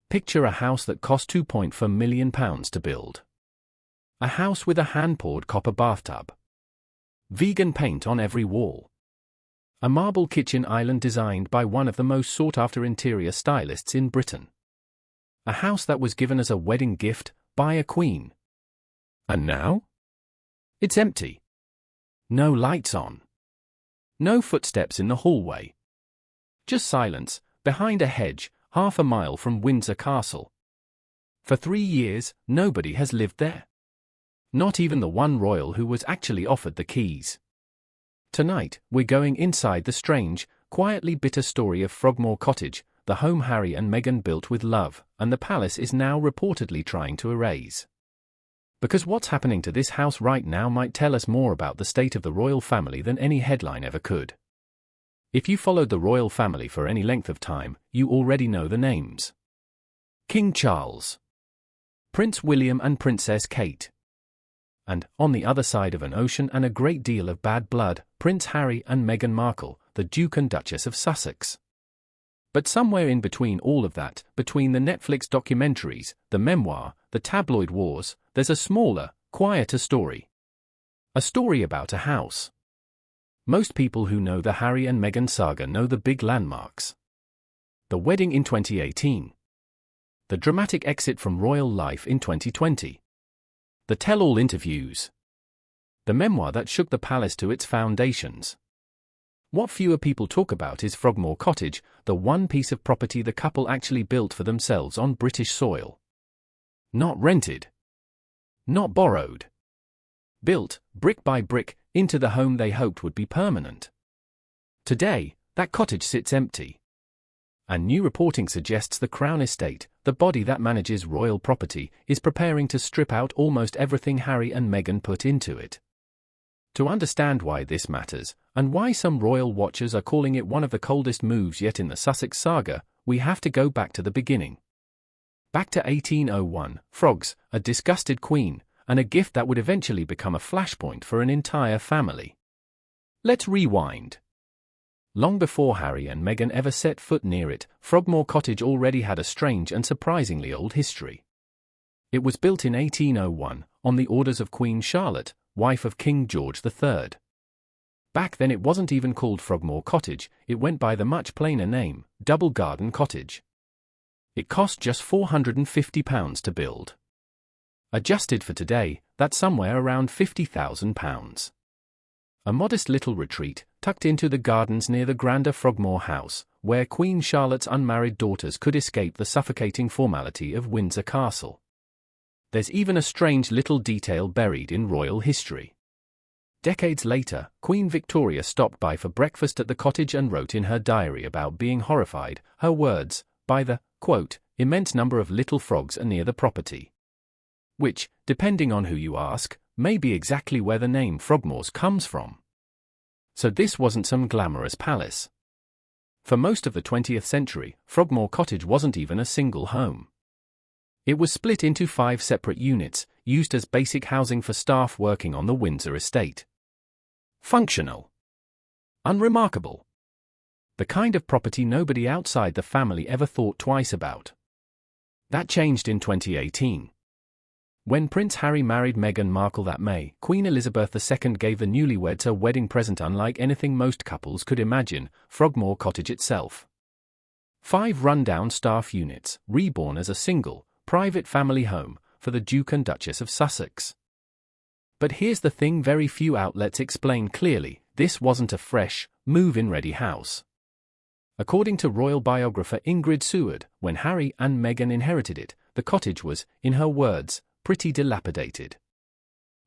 Picture a house that cost £2.4 million to build. A house with a hand-poured copper bathtub. Vegan paint on every wall. A marble kitchen island designed by one of the most sought-after interior stylists in Britain. A house that was given as a wedding gift by a queen. And now? It's empty. No lights on. No footsteps in the hallway. Just silence, behind a hedge, half a mile from Windsor Castle. For 3 years, nobody has lived there. Not even the one royal who was actually offered the keys. Tonight, we're going inside the strange, quietly bitter story of Frogmore Cottage, the home Harry and Meghan built with love, and the palace is now reportedly trying to erase. Because what's happening to this house right now might tell us more about the state of the royal family than any headline ever could. If you followed the royal family for any length of time, you already know the names. King Charles, Prince William and Princess Kate. And, on the other side of an ocean and a great deal of bad blood, Prince Harry and Meghan Markle, the Duke and Duchess of Sussex. But somewhere in between all of that, between the Netflix documentaries, the memoir, the tabloid wars, there's a smaller, quieter story. A story about a house. Most people who know the Harry and Meghan saga know the big landmarks. The wedding in 2018. The dramatic exit from royal life in 2020. The tell-all interviews. The memoir that shook the palace to its foundations. What fewer people talk about is Frogmore Cottage, the one piece of property the couple actually built for themselves on British soil. Not rented. Not borrowed. Built, brick by brick, into the home they hoped would be permanent. Today, that cottage sits empty. And new reporting suggests the Crown Estate, the body that manages royal property, is preparing to strip out almost everything Harry and Meghan put into it. To understand why this matters, and why some royal watchers are calling it one of the coldest moves yet in the Sussex saga, we have to go back to the beginning. Back to 1801, frogs, a disgusted queen, and a gift that would eventually become a flashpoint for an entire family. Let's rewind. Long before Harry and Meghan ever set foot near it, Frogmore Cottage already had a strange and surprisingly old history. It was built in 1801, on the orders of Queen Charlotte, wife of King George III. Back then it wasn't even called Frogmore Cottage, it went by the much plainer name, Double Garden Cottage. It cost just £450 to build. Adjusted for today, that's somewhere around £50,000. A modest little retreat, tucked into the gardens near the grander Frogmore House, where Queen Charlotte's unmarried daughters could escape the suffocating formality of Windsor Castle. There's even a strange little detail buried in royal history. Decades later, Queen Victoria stopped by for breakfast at the cottage and wrote in her diary about being horrified, her words, by the, quote, immense number of little frogs near the property. Which, depending on who you ask, may be exactly where the name Frogmore's comes from. So this wasn't some glamorous palace. For most of the 20th century, Frogmore Cottage wasn't even a single home. It was split into 5 separate units, used as basic housing for staff working on the Windsor estate. Functional. Unremarkable. The kind of property nobody outside the family ever thought twice about. That changed in 2018. When Prince Harry married Meghan Markle that May, Queen Elizabeth II gave the newlyweds a wedding present unlike anything most couples could imagine, Frogmore Cottage itself. 5 rundown staff units, reborn as a single, private family home, for the Duke and Duchess of Sussex. But here's the thing very few outlets explain clearly, this wasn't a fresh, move-in-ready house. According to royal biographer Ingrid Seward, when Harry and Meghan inherited it, the cottage was, in her words, pretty dilapidated.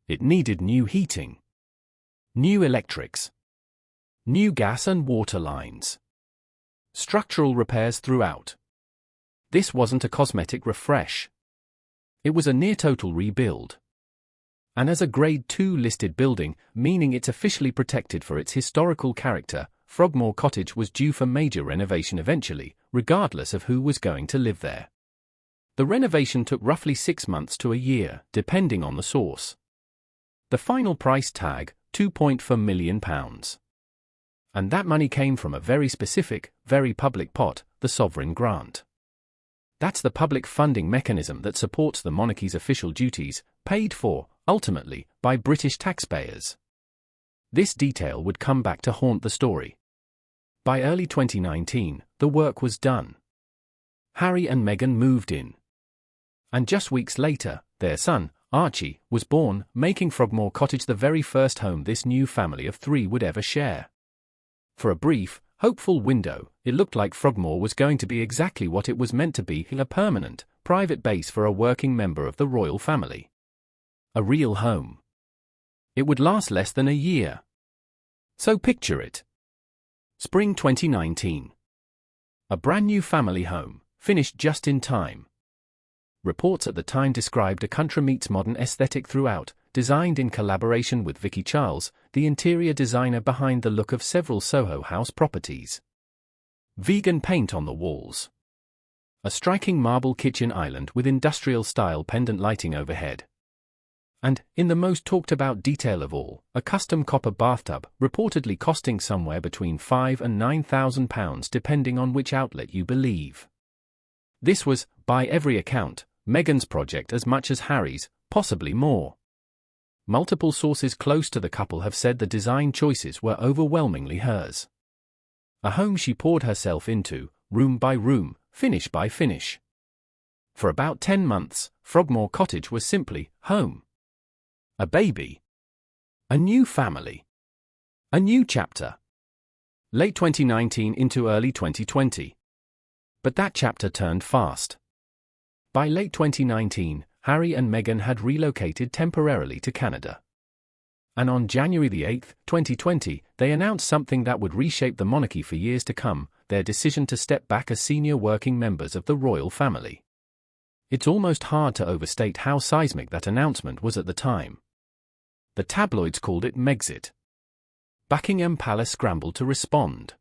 It needed new heating, new electrics, new gas and water lines, structural repairs throughout. This wasn't a cosmetic refresh. It was a near-total rebuild. And as a Grade 2 listed building, meaning it's officially protected for its historical character, Frogmore Cottage was due for major renovation eventually, regardless of who was going to live there. The renovation took roughly 6 months to a year, depending on the source. The final price tag, £2.4 million. And that money came from a very specific, very public pot, the sovereign grant. That's the public funding mechanism that supports the monarchy's official duties, paid for, ultimately, by British taxpayers. This detail would come back to haunt the story. By early 2019, the work was done. Harry and Meghan moved in. And just weeks later, their son, Archie, was born, making Frogmore Cottage the very first home this new family of three would ever share. For a brief, hopeful window, it looked like Frogmore was going to be exactly what it was meant to be, a permanent, private base for a working member of the royal family. A real home. It would last less than a year. So picture it. Spring 2019. A brand new family home, finished just in time. Reports at the time described a country meets modern aesthetic throughout, designed in collaboration with Vicky Charles, the interior designer behind the look of several Soho House properties. Vegan paint on the walls. A striking marble kitchen island with industrial-style pendant lighting overhead. And, in the most talked-about detail of all, a custom copper bathtub, reportedly costing somewhere between £5,000 and £9,000 depending on which outlet you believe. This was, by every account, Meghan's project as much as Harry's, possibly more. Multiple sources close to the couple have said the design choices were overwhelmingly hers. A home she poured herself into, room by room, finish by finish. For about 10 months, Frogmore Cottage was simply home. A baby. A new family. A new chapter. Late 2019 into early 2020. But that chapter turned fast. By late 2019, Harry and Meghan had relocated temporarily to Canada. And on January 8, 2020, they announced something that would reshape the monarchy for years to come, their decision to step back as senior working members of the royal family. It's almost hard to overstate how seismic that announcement was at the time. The tabloids called it Megxit. Buckingham Palace scrambled to respond.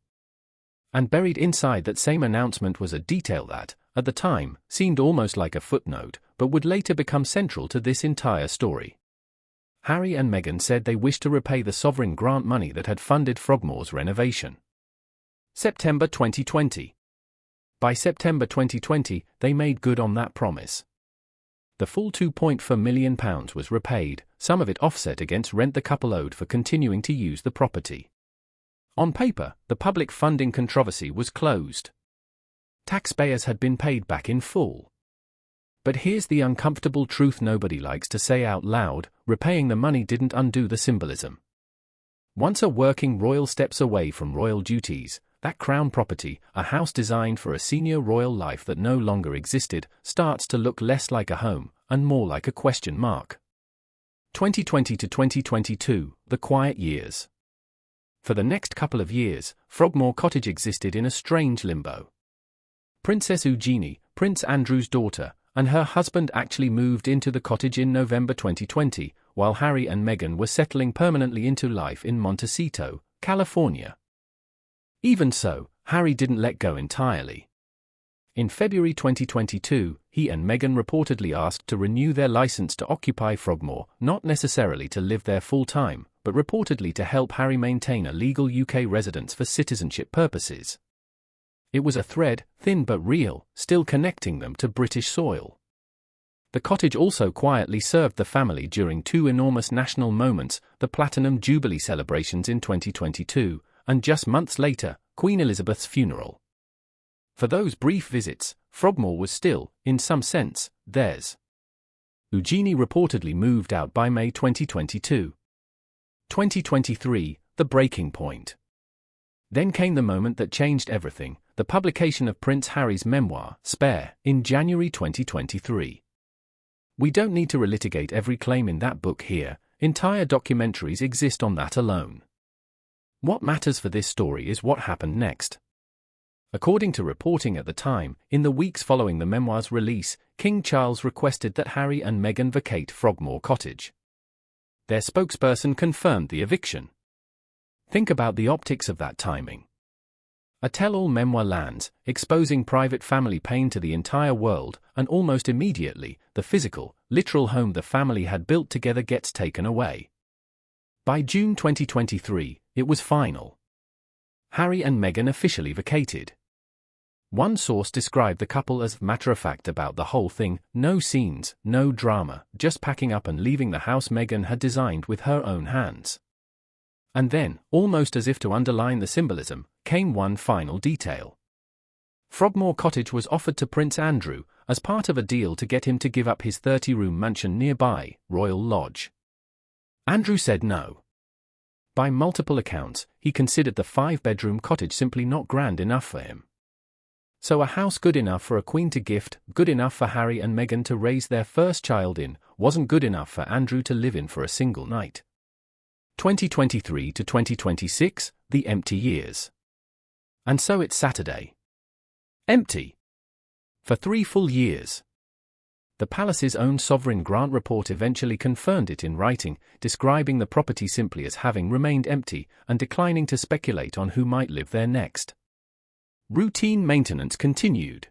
And buried inside that same announcement was a detail that, at the time, seemed almost like a footnote, but would later become central to this entire story. Harry and Meghan said they wished to repay the sovereign grant money that had funded Frogmore's renovation. September 2020. By September 2020, they made good on that promise. The full £2.4 million was repaid, some of it offset against rent the couple owed for continuing to use the property. On paper, the public funding controversy was closed. Taxpayers had been paid back in full. But here's the uncomfortable truth nobody likes to say out loud: repaying the money didn't undo the symbolism. Once a working royal steps away from royal duties, that crown property, a house designed for a senior royal life that no longer existed, starts to look less like a home, and more like a question mark. 2020 to 2022, the quiet years. For the next couple of years, Frogmore Cottage existed in a strange limbo. Princess Eugenie, Prince Andrew's daughter, and her husband actually moved into the cottage in November 2020, while Harry and Meghan were settling permanently into life in Montecito, California. Even so, Harry didn't let go entirely. In February 2022, he and Meghan reportedly asked to renew their license to occupy Frogmore, not necessarily to live there full-time, but reportedly to help Harry maintain a legal UK residence for citizenship purposes. It was a thread, thin but real, still connecting them to British soil. The cottage also quietly served the family during two enormous national moments, the Platinum Jubilee celebrations in 2022, and just months later, Queen Elizabeth's funeral. For those brief visits, Frogmore was still, in some sense, theirs. Eugenie reportedly moved out by May 2022. 2023, the breaking point. Then came the moment that changed everything, the publication of Prince Harry's memoir, Spare, in January 2023. We don't need to relitigate every claim in that book here, entire documentaries exist on that alone. What matters for this story is what happened next. According to reporting at the time, in the weeks following the memoir's release, King Charles requested that Harry and Meghan vacate Frogmore Cottage. Their spokesperson confirmed the eviction. Think about the optics of that timing. A tell-all memoir lands, exposing private family pain to the entire world, and almost immediately, the physical, literal home the family had built together gets taken away. By June 2023, it was final. Harry and Meghan officially vacated. One source described the couple as matter-of-fact about the whole thing, no scenes, no drama, just packing up and leaving the house Meghan had designed with her own hands. And then, almost as if to underline the symbolism, came one final detail. Frogmore Cottage was offered to Prince Andrew as part of a deal to get him to give up his 30-room mansion nearby, Royal Lodge. Andrew said no. By multiple accounts, he considered the 5-bedroom cottage simply not grand enough for him. So a house good enough for a queen to gift, good enough for Harry and Meghan to raise their first child in, wasn't good enough for Andrew to live in for a single night. 2023 to 2026, the empty years. And so it's Saturday. Empty. For 3 full years. The palace's own sovereign grant report eventually confirmed it in writing, describing the property simply as having remained empty and declining to speculate on who might live there next. Routine maintenance continued.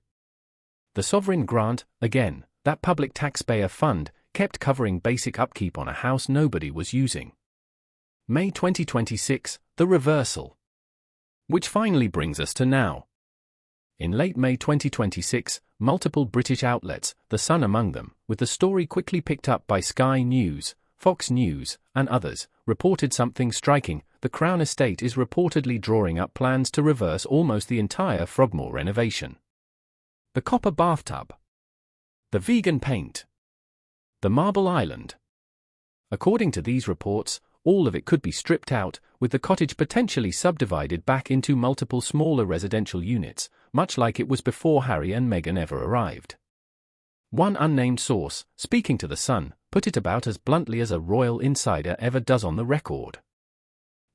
The sovereign grant, again, that public taxpayer fund, kept covering basic upkeep on a house nobody was using. May 2026, the reversal. Which finally brings us to now. In late May 2026, multiple British outlets, The Sun among them, with the story quickly picked up by Sky News, Fox News, and others, reported something striking. The Crown Estate is reportedly drawing up plans to reverse almost the entire Frogmore renovation. The copper bathtub. The vegan paint. The marble island. According to these reports, all of it could be stripped out, with the cottage potentially subdivided back into multiple smaller residential units, much like it was before Harry and Meghan ever arrived. One unnamed source, speaking to The Sun, put it about as bluntly as a royal insider ever does on the record.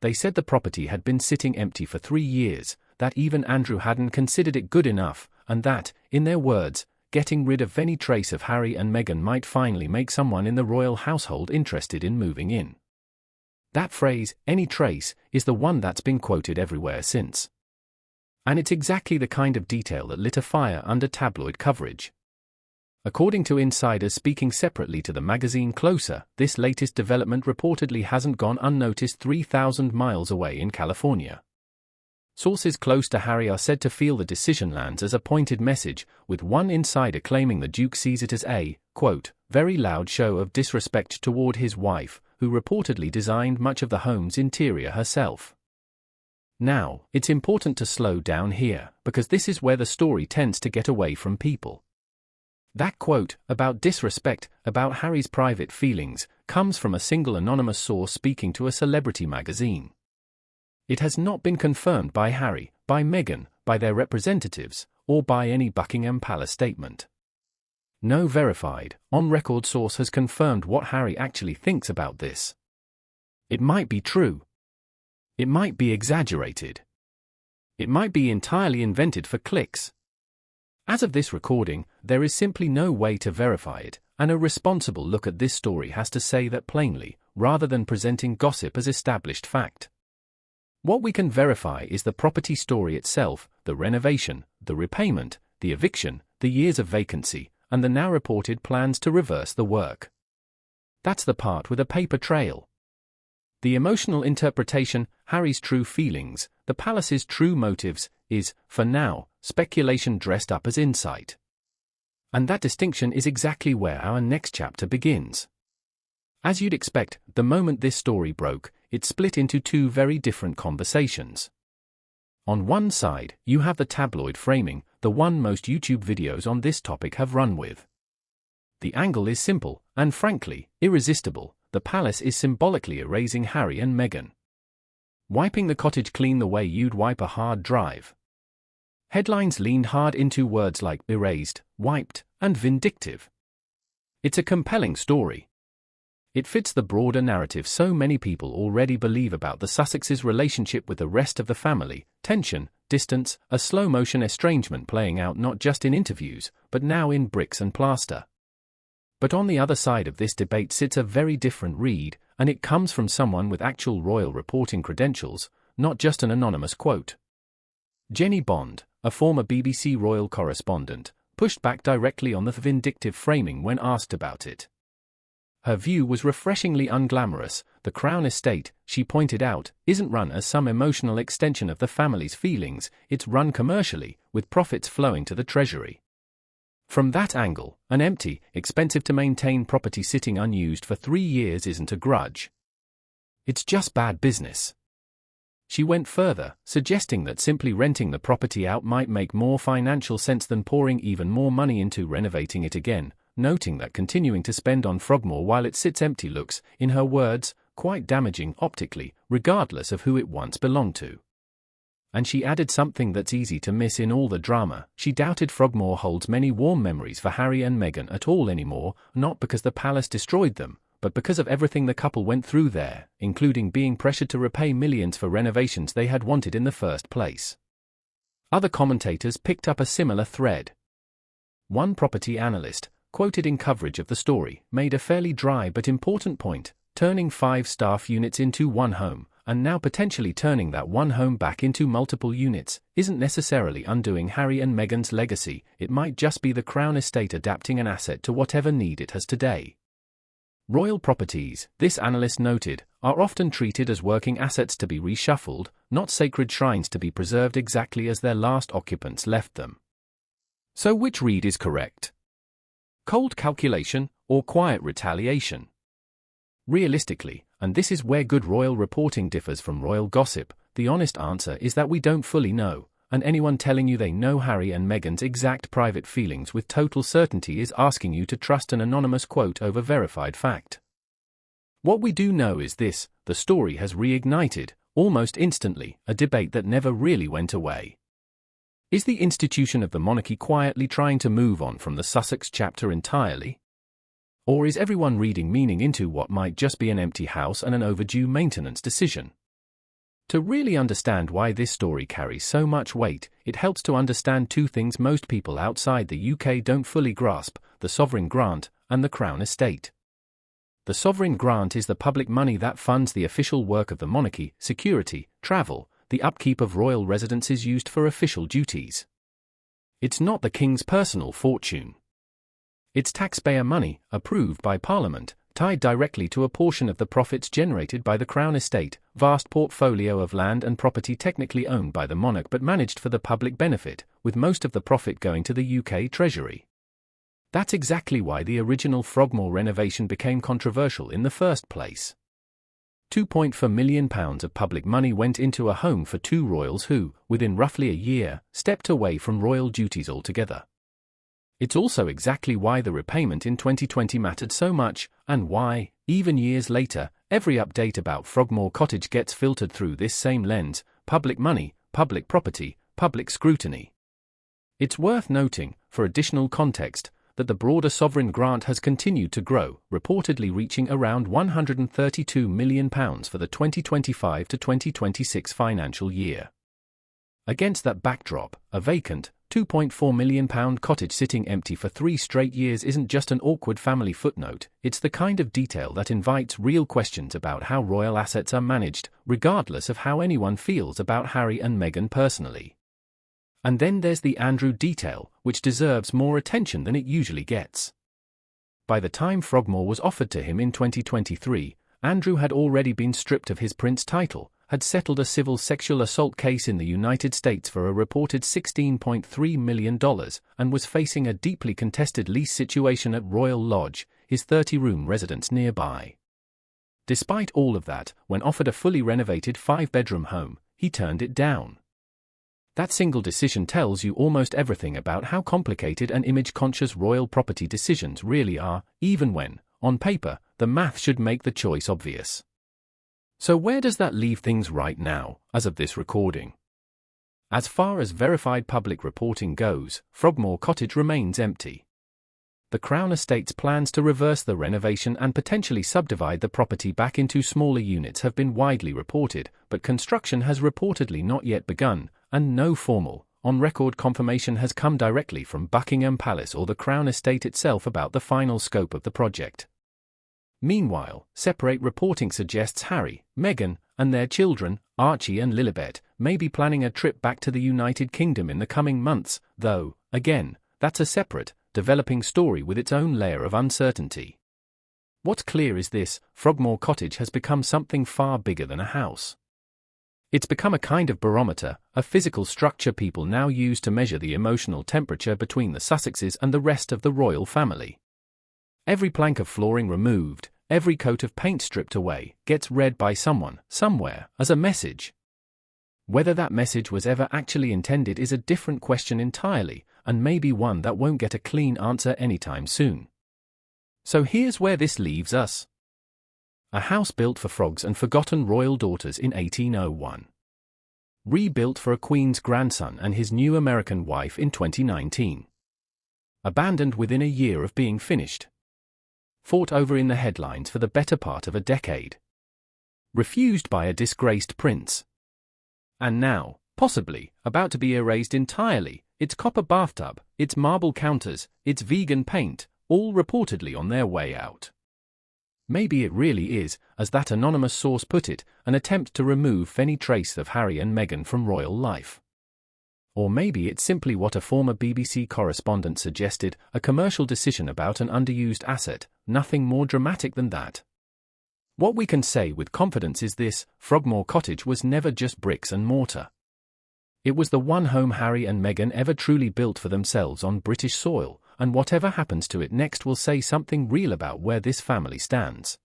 They said the property had been sitting empty for 3 years, that even Andrew hadn't considered it good enough, and that, in their words, getting rid of any trace of Harry and Meghan might finally make someone in the royal household interested in moving in. That phrase, any trace, is the one that's been quoted everywhere since. And it's exactly the kind of detail that lit a fire under tabloid coverage. According to insiders speaking separately to the magazine Closer, this latest development reportedly hasn't gone unnoticed 3,000 miles away in California. Sources close to Harry are said to feel the decision lands as a pointed message, with one insider claiming the Duke sees it as a, quote, very loud show of disrespect toward his wife, who reportedly designed much of the home's interior herself. Now, it's important to slow down here, because this is where the story tends to get away from people. That quote, about disrespect, about Harry's private feelings, comes from a single anonymous source speaking to a celebrity magazine. It has not been confirmed by Harry, by Meghan, by their representatives, or by any Buckingham Palace statement. No verified, on-record source has confirmed what Harry actually thinks about this. It might be true. It might be exaggerated. It might be entirely invented for clicks. As of this recording, there is simply no way to verify it, and a responsible look at this story has to say that plainly, rather than presenting gossip as established fact. What we can verify is the property story itself, the renovation, the repayment, the eviction, the years of vacancy, and the now reported plans to reverse the work. That's the part with a paper trail. The emotional interpretation, Harry's true feelings, the palace's true motives, is, for now, speculation dressed up as insight. And that distinction is exactly where our next chapter begins. As you'd expect, the moment this story broke, it split into 2 very different conversations. On one side, you have the tabloid framing, the one most YouTube videos on this topic have run with. The angle is simple, and frankly, irresistible. The palace is symbolically erasing Harry and Meghan. Wiping the cottage clean the way you'd wipe a hard drive. Headlines leaned hard into words like erased, wiped, and vindictive. It's a compelling story. It fits the broader narrative so many people already believe about the Sussexes' relationship with the rest of the family, tension, distance, a slow-motion estrangement playing out not just in interviews, but now in bricks and plaster. But on the other side of this debate sits a very different read, and it comes from someone with actual royal reporting credentials, not just an anonymous quote. Jennie Bond, a former BBC royal correspondent, pushed back directly on the vindictive framing when asked about it. Her view was refreshingly unglamorous. The Crown estate, she pointed out, isn't run as some emotional extension of the family's feelings, it's run commercially, with profits flowing to the treasury. From that angle, an empty, expensive-to-maintain property sitting unused for 3 years isn't a grudge. It's just bad business. She went further, suggesting that simply renting the property out might make more financial sense than pouring even more money into renovating it again, noting that continuing to spend on Frogmore while it sits empty looks, in her words, quite damaging optically, regardless of who it once belonged to. And she added something that's easy to miss in all the drama. She doubted Frogmore holds many warm memories for Harry and Meghan at all anymore, not because the palace destroyed them, but because of everything the couple went through there, including being pressured to repay millions for renovations they had wanted in the first place. Other commentators picked up a similar thread. One property analyst, quoted in coverage of the story, made a fairly dry but important point, turning 5 staff units into one home, and now potentially turning that one home back into multiple units, isn't necessarily undoing Harry and Meghan's legacy. It might just be the Crown estate adapting an asset to whatever need it has today. Royal properties, this analyst noted, are often treated as working assets to be reshuffled, not sacred shrines to be preserved exactly as their last occupants left them. So which read is correct? Cold calculation, or quiet retaliation? Realistically, and this is where good royal reporting differs from royal gossip, the honest answer is that we don't fully know, and anyone telling you they know Harry and Meghan's exact private feelings with total certainty is asking you to trust an anonymous quote over verified fact. What we do know is this: the story has reignited, almost instantly, a debate that never really went away. Is the institution of the monarchy quietly trying to move on from the Sussex chapter entirely? Or is everyone reading meaning into what might just be an empty house and an overdue maintenance decision? To really understand why this story carries so much weight, it helps to understand 2 things most people outside the UK don't fully grasp: the sovereign grant and the Crown estate. The sovereign grant is the public money that funds the official work of the monarchy, security, travel, the upkeep of royal residences used for official duties. It's not the king's personal fortune. It's taxpayer money, approved by Parliament, tied directly to a portion of the profits generated by the Crown estate, vast portfolio of land and property technically owned by the monarch but managed for the public benefit, with most of the profit going to the UK Treasury. That's exactly why the original Frogmore renovation became controversial in the first place. £2.4 million of public money went into a home for 2 royals who, within roughly a year, stepped away from royal duties altogether. It's also exactly why the repayment in 2020 mattered so much, and why, even years later, every update about Frogmore Cottage gets filtered through this same lens: public money, public property, public scrutiny. It's worth noting, for additional context, that the broader sovereign grant has continued to grow, reportedly reaching around £132 million for the 2025 to 2026 financial year. Against that backdrop, a vacant, £2.4 million cottage sitting empty for 3 straight years isn't just an awkward family footnote, it's the kind of detail that invites real questions about how royal assets are managed, regardless of how anyone feels about Harry and Meghan personally. And then there's the Andrew detail, which deserves more attention than it usually gets. By the time Frogmore was offered to him in 2023, Andrew had already been stripped of his prince title, had settled a civil sexual assault case in the United States for a reported $16.3 million, and was facing a deeply contested lease situation at Royal Lodge, his 30-room residence nearby. Despite all of that, when offered a fully renovated 5-bedroom home, he turned it down. That single decision tells you almost everything about how complicated and image-conscious royal property decisions really are, even when, on paper, the math should make the choice obvious. So where does that leave things right now, as of this recording? As far as verified public reporting goes, Frogmore Cottage remains empty. The Crown Estate's plans to reverse the renovation and potentially subdivide the property back into smaller units have been widely reported, but construction has reportedly not yet begun, and no formal, on-record confirmation has come directly from Buckingham Palace or the Crown Estate itself about the final scope of the project. Meanwhile, separate reporting suggests Harry, Meghan, and their children, Archie and Lilibet, may be planning a trip back to the United Kingdom in the coming months, though, again, that's a separate, developing story with its own layer of uncertainty. What's clear is this: Frogmore Cottage has become something far bigger than a house. It's become a kind of barometer, a physical structure people now use to measure the emotional temperature between the Sussexes and the rest of the royal family. Every plank of flooring removed, every coat of paint stripped away, gets read by someone, somewhere, as a message. Whether that message was ever actually intended is a different question entirely, and maybe one that won't get a clean answer anytime soon. So here's where this leaves us. A house built for frogs and forgotten royal daughters in 1801. Rebuilt for a queen's grandson and his new American wife in 2019. Abandoned within a year of being finished. Fought over in the headlines for the better part of a decade. Refused by a disgraced prince. And now, possibly, about to be erased entirely, its copper bathtub, its marble counters, its vegan paint, all reportedly on their way out. Maybe it really is, as that anonymous source put it, an attempt to remove any trace of Harry and Meghan from royal life. Or maybe it's simply what a former BBC correspondent suggested, a commercial decision about an underused asset, nothing more dramatic than that. What we can say with confidence is this: Frogmore Cottage was never just bricks and mortar. It was the one home Harry and Meghan ever truly built for themselves on British soil, and whatever happens to it next will say something real about where this family stands.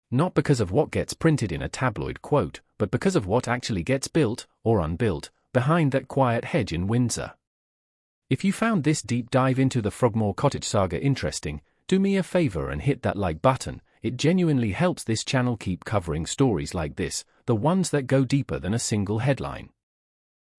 Not because of what gets printed in a tabloid quote, but because of what actually gets built, or unbuilt, behind that quiet hedge in Windsor. If you found this deep dive into the Frogmore Cottage saga interesting, do me a favor and hit that like button. It genuinely helps this channel keep covering stories like this, the ones that go deeper than a single headline.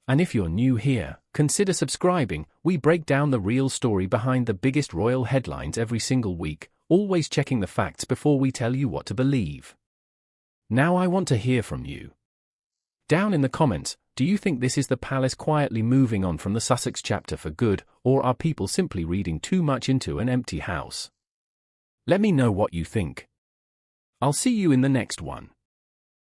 And if you're new here, consider subscribing. We break down the real story behind the biggest royal headlines every single week, always checking the facts before we tell you what to believe. Now I want to hear from you. Down in the comments, do you think this is the palace quietly moving on from the Sussex chapter for good, or are people simply reading too much into an empty house? Let me know what you think. I'll see you in the next one.